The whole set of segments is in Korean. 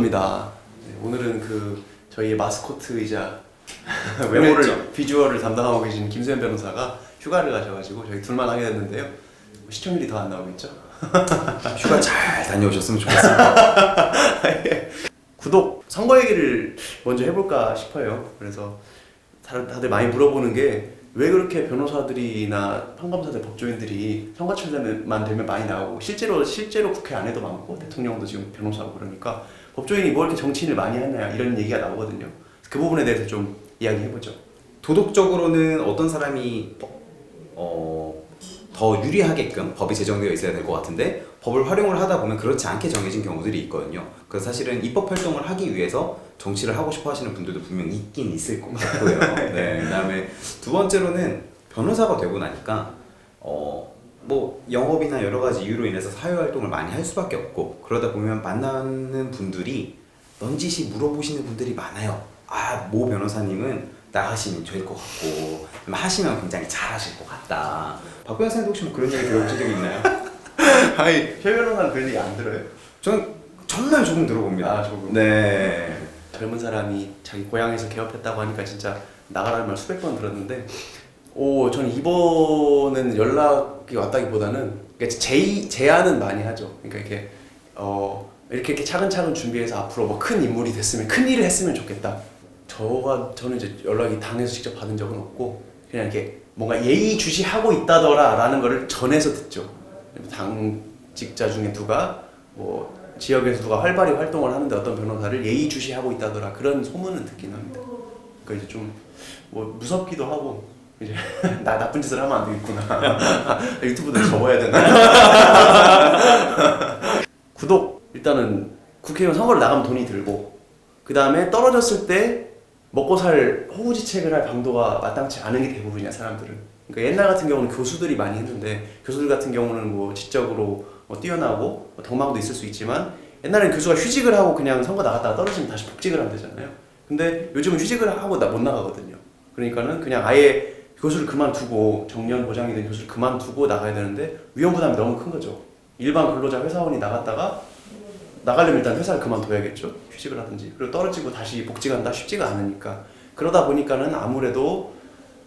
비주얼입니다. 네, 오늘은 저희의 마스코트이자 외모를 비주얼을 담당하고 계신 김수현 변호사가 휴가를 가셔가지고 저희 둘만 하게 됐는데요. 시청률이 더 안 나오겠죠? 휴가 잘 다녀오셨으면 좋겠습니다. 구독 선거 얘기를 먼저 해볼까 싶어요. 그래서 다들 많이 물어보는 게 왜 그렇게 변호사들이나 판검사들, 법조인들이 선거철만 되면 많이 나오고 실제로 국회 안에도 많고 대통령도 지금 변호사고 그러니까 법조인이 뭐 이렇게 정치인을 많이 하냐 이런 얘기가 나오거든요. 그 부분에 대해서 좀 이야기해보죠. 도덕적으로는 어떤 사람이 더 유리하게끔 법이 제정되어 있어야 될 것 같은데 법을 활용을 하다 보면 그렇지 않게 정해진 경우들이 있거든요. 그래서 사실은 입법 활동을 하기 위해서 정치를 하고 싶어 하시는 분들도 분명히 있긴 있을 것 같고요. 네, 그다음에 두 번째로는 변호사가 되고 나니까 뭐 영업이나 여러 가지 이유로 인해서 사회 활동을 많이 할 수밖에 없고 그러다 보면 만나는 분들이 넌지시 물어보시는 분들이 많아요. 모 변호사님은 나가시면 좋을 것 같고 하시면 굉장히 잘하실 것 같다. 박 변호사님도 혹시 뭐 그런 얘기 들어보신 적이 있나요? 아니, 최 변호사는 그런 얘기 안 들어요? 저는 정말 조금 들어봅니다. 조금. 네. 젊은 사람이 자기 고향에서 개업했다고 하니까 진짜 나가라는 말 수백 번 들었는데 저는 이번은 연락이 왔다기보다는 제안은 많이 하죠. 그러니까 이렇게 차근차근 준비해서 앞으로 뭐 큰 인물이 됐으면 큰 일을 했으면 좋겠다. 저는 이제 연락이 당에서 직접 받은 적은 없고 그냥 이렇게 뭔가 예의주시하고 있다더라라는 거를 전해서 듣죠. 당직자 중에 누가 뭐 지역에서 누가 활발히 활동을 하는데 어떤 변호사를 예의주시하고 있다더라 그런 소문은 듣긴 합니다. 그러니까 이제 좀 뭐 무섭기도 하고 이제 나 나쁜 짓을 하면 안 되겠구나. 유튜브도 접어야 되나? 구독 일단은 국회의원 선거를 나가면 돈이 들고 그 다음에 떨어졌을 때 먹고 살 호구지책을 할 방도가 마땅치 않은 게 대부분이야 사람들은. 그러니까 옛날 같은 경우는 교수들이 많이 했는데 교수들 같은 경우는 뭐 지적으로 뛰어나고 덕망도 있을 수 있지만 옛날에는 교수가 휴직을 하고 그냥 선거 나갔다가 떨어지면 다시 복직을 하면 되잖아요. 근데 요즘은 휴직을 하고 못 나가거든요. 그러니까는 그냥 아예 교수를 그만두고 정년 보장이 된 교수를 그만두고 나가야 되는데 위험 부담이 너무 큰 거죠. 일반 근로자 회사원이 나갔다가 나가려면 일단 회사를 그만둬야겠죠. 휴직을 하든지. 그리고 떨어지고 다시 복직한다 쉽지가 않으니까. 그러다 보니까는 아무래도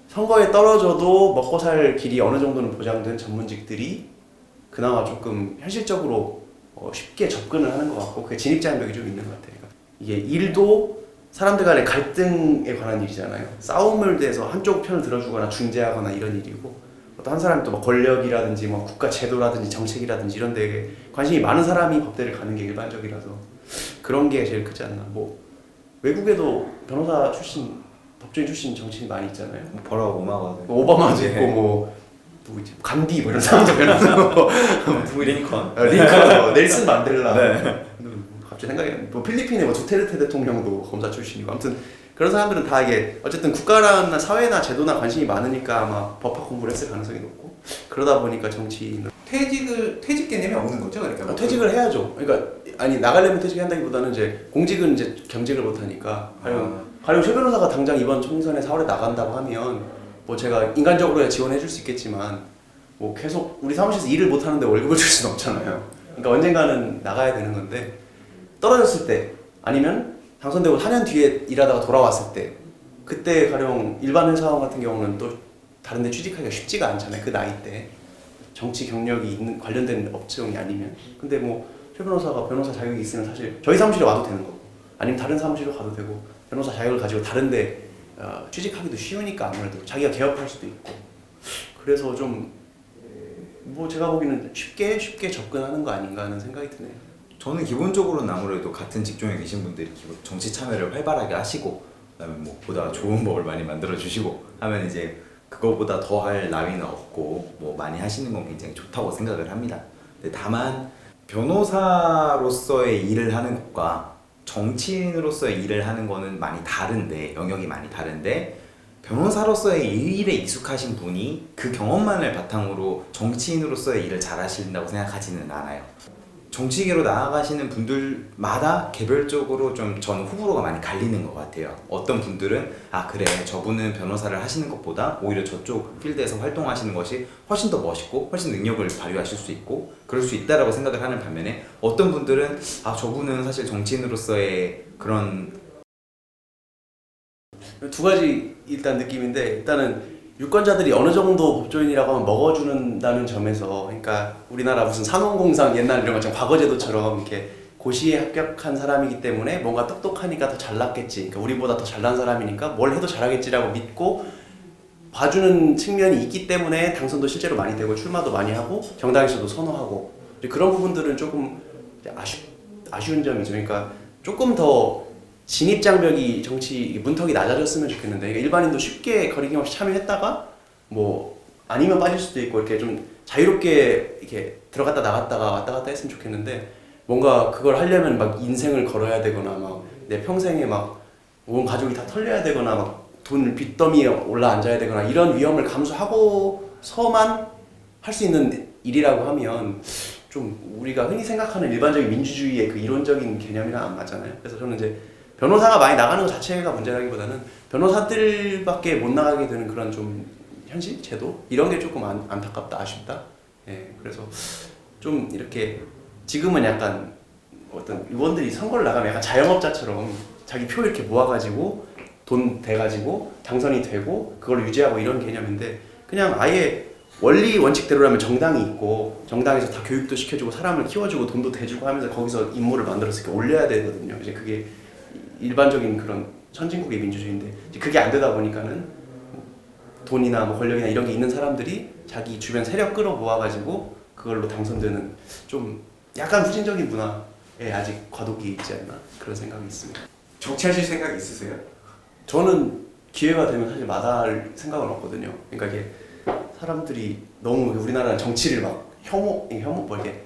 선거에 떨어져도 먹고 살 길이 어느 정도는 보장된 전문직들이 그나마 조금 현실적으로 쉽게 접근을 하는 것 같고 그게 진입장벽이 좀 있는 것 같아요. 이게 일도 사람들 간의 갈등에 관한 일이잖아요. 싸움을 대해서 한쪽 편을 들어주거나 중재하거나 이런 일이고 한 사람이 또 뭐 권력이라든지 뭐 국가 제도라든지 정책이라든지 이런 데에 관심이 많은 사람이 법대를 가는 게 일반적이라서 그런 게 제일 크지 않나. 뭐 외국에도 변호사 출신, 법조인 출신 정치인이 많이 있잖아요. 뭐 버락 오바마, 오바마도 있고 뭐 누구 있지? 간디 뭐 이런 사람도 변호사고 링컨, 넬슨 만델라. 네. 갑자기 생각이 안 나. 뭐 필리핀의 뭐 두테르테 대통령도 검사 출신이고 아무튼 그런 사람들은 다 이게 어쨌든 국가나 사회나 제도나 관심이 많으니까 아마 법학 공부를 했을 가능성이 높고 그러다 보니까 정치인은 퇴직 개념이 없는 거죠, 그러니까. 퇴직을 해야죠. 그러니까 아니 나가려면 퇴직한다기보다는 이제 공직은 이제 경직을 못 하니까 가령 최 변호사가 당장 이번 총선에 4월에 나간다고 하면 뭐 제가 인간적으로 지원해 줄 수 있겠지만 뭐 계속 우리 사무실에서 일을 못 하는데 월급을 줄 수는 없잖아요. 그러니까 언젠가는 나가야 되는 건데 떨어졌을 때 아니면 당선되고 4년 뒤에 일하다가 돌아왔을 때 그때 가령 일반 회사원 같은 경우는 또 다른 데 취직하기가 쉽지가 않잖아요. 그 나이 때 정치 경력이 있는 관련된 업종이 아니면. 근데 뭐 최 변호사가 변호사 자격이 있으면 사실 저희 사무실에 와도 되는 거고 아니면 다른 사무실로 가도 되고 변호사 자격을 가지고 다른 데 취직하기도 쉬우니까 아무래도 자기가 개업할 수도 있고 그래서 좀 뭐 제가 보기에는 쉽게 접근하는 거 아닌가 하는 생각이 드네요. 저는 기본적으로는 아무래도 같은 직종에 계신 분들이 정치 참여를 활발하게 하시고 그다음에 뭐 보다 좋은 법을 많이 만들어 주시고 하면 이제 그거보다 더 할 나위는 없고 뭐 많이 하시는 건 굉장히 좋다고 생각을 합니다. 근데 다만 변호사로서의 일을 하는 것과 정치인으로서의 일을 하는 거는 많이 다른데 영역이 많이 다른데 변호사로서의 일에 익숙하신 분이 그 경험만을 바탕으로 정치인으로서의 일을 잘 하신다고 생각하지는 않아요. 정치계로 나아가시는 분들마다 개별적으로 좀 전 호불호가 많이 갈리는 것 같아요. 어떤 분들은 아 그래 저분은 변호사를 하시는 것보다 오히려 저쪽 필드에서 활동하시는 것이 훨씬 더 멋있고 훨씬 능력을 발휘하실 수 있고 그럴 수 있다라고 생각을 하는 반면에 어떤 분들은 아 저분은 사실 정치인으로서의 그런 두 가지 일단 느낌인데 일단은 유권자들이 어느 정도 법조인이라고 하면 먹어주는다는 점에서 그러니까 우리나라 무슨 산업공상 옛날 이런 것처럼 과거제도처럼 이렇게 고시에 합격한 사람이기 때문에 뭔가 똑똑하니까 더 잘났겠지 그러니까 우리보다 더 잘난 사람이니까 뭘 해도 잘하겠지라고 믿고 봐주는 측면이 있기 때문에 당선도 실제로 많이 되고 출마도 많이 하고 정당에서도 선호하고 그런 부분들은 조금 아쉬운 점이죠. 그러니까 조금 더 진입장벽이 정치 문턱이 낮아졌으면 좋겠는데 그러니까 일반인도 쉽게 거리낌 없이 참여했다가 뭐 아니면 빠질 수도 있고 이렇게 좀 자유롭게 이렇게 들어갔다 나갔다가 왔다 갔다 했으면 좋겠는데 뭔가 그걸 하려면 막 인생을 걸어야 되거나 막 내 평생에 막 온 가족이 다 털려야 되거나 막 돈 빚더미에 올라 앉아야 되거나 이런 위험을 감수하고서만 할 수 있는 일이라고 하면 좀 우리가 흔히 생각하는 일반적인 민주주의의 그 이론적인 개념이랑 안 맞잖아요. 그래서 저는 이제 변호사가 많이 나가는 것 자체가 문제라기보다는 변호사들밖에 못 나가게 되는 그런 좀 현실, 제도 이런 게 조금 안타깝다, 아쉽다. 예, 그래서 좀 이렇게 지금은 약간 어떤 의원들이 선거를 나가면 약간 자영업자처럼 자기 표 이렇게 모아가지고 돈 대가지고 당선이 되고 그걸 유지하고 이런 개념인데 그냥 아예 원리 원칙대로라면 정당이 있고 정당에서 다 교육도 시켜주고 사람을 키워주고 돈도 대주고 하면서 거기서 인물을 만들어서 이렇게 올려야 되거든요. 이제 그게 일반적인 그런 선진국의 민주주의인데 이제 그게 안 되다 보니까는 돈이나 뭐 권력이나 이런 게 있는 사람들이 자기 주변 세력 끌어 모아가지고 그걸로 당선되는 좀 약간 후진적인 문화에 아직 과도기 있지 않나 그런 생각이 있습니다. 정치하실 생각 있으세요? 저는 기회가 되면 사실 마다할 생각은 없거든요. 그러니까 이게 사람들이 너무 우리나라는 정치를 막 혐오 뭐 이게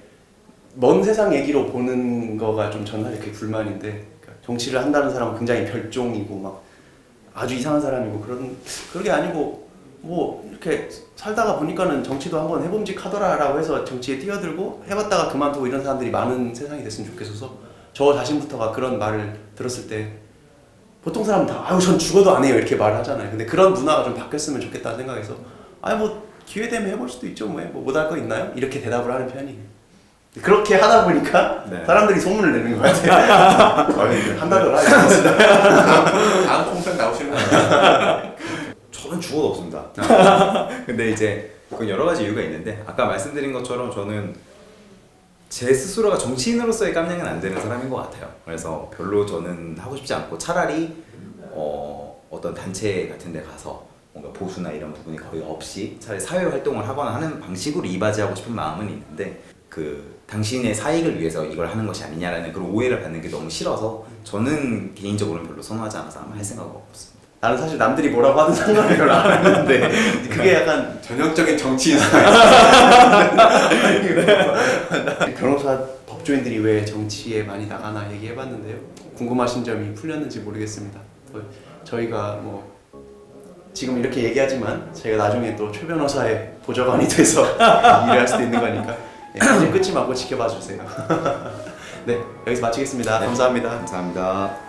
먼 세상 얘기로 보는 거가 좀 저는 사실 그게 불만인데 그러니까 정치를 한다는 사람은 굉장히 별종이고 막 아주 이상한 사람이고 그런 게 아니고 뭐 이렇게 살다가 보니까는 정치도 한번 해봄직하더라라고 해서 정치에 뛰어들고 해봤다가 그만두고 이런 사람들이 많은 세상이 됐으면 좋겠어서 저 자신부터가 그런 말을 들었을 때 보통 사람은 다 아유 전 죽어도 안 해요 이렇게 말을 하잖아요. 근데 그런 문화가 좀 바뀌었으면 좋겠다는 생각에서 아니 뭐 기회 되면 해볼 수도 있죠 뭐 못할 거 있나요? 이렇게 대답을 하는 편이에요. 그렇게 하다 보니까 네. 사람들이 소문을 내는 것 같아요. 한다더라. 다음 콩선 나오시는 거예요? 저는 죽어도 없습니다. 근데 이제 그건 여러 가지 이유가 있는데 아까 말씀드린 것처럼 저는 제 스스로가 정치인으로서의 깜냥은 안 되는 사람인 것 같아요. 그래서 별로 저는 하고 싶지 않고 차라리 어떤 단체 같은 데 가서 뭔가 보수나 이런 부분이 거의 없이 차라리 사회 활동을 하거나 하는 방식으로 이바지하고 싶은 마음은 있는데 그 당신의 사익을 위해서 이걸 하는 것이 아니냐라는 그런 오해를 받는 게 너무 싫어서 저는 개인적으로는 별로 선호하지 않아서 아마 할 생각은 없습니다. 나는 사실 남들이 뭐라고 하든 상관을 별로 안 하는데 그게 약간 전형적인 정치인 변호사 법조인들이 왜 정치에 많이 나가나 얘기해봤는데요. 궁금하신 점이 풀렸는지 모르겠습니다. 저희가 뭐 지금 이렇게 얘기하지만 제가 나중에 또 최 변호사의 보좌관이 돼서 일을 할 수도 있는 거니까 이제 끊지 말고 지켜봐 주세요. 네, 여기서 마치겠습니다. 감사합니다. 감사합니다.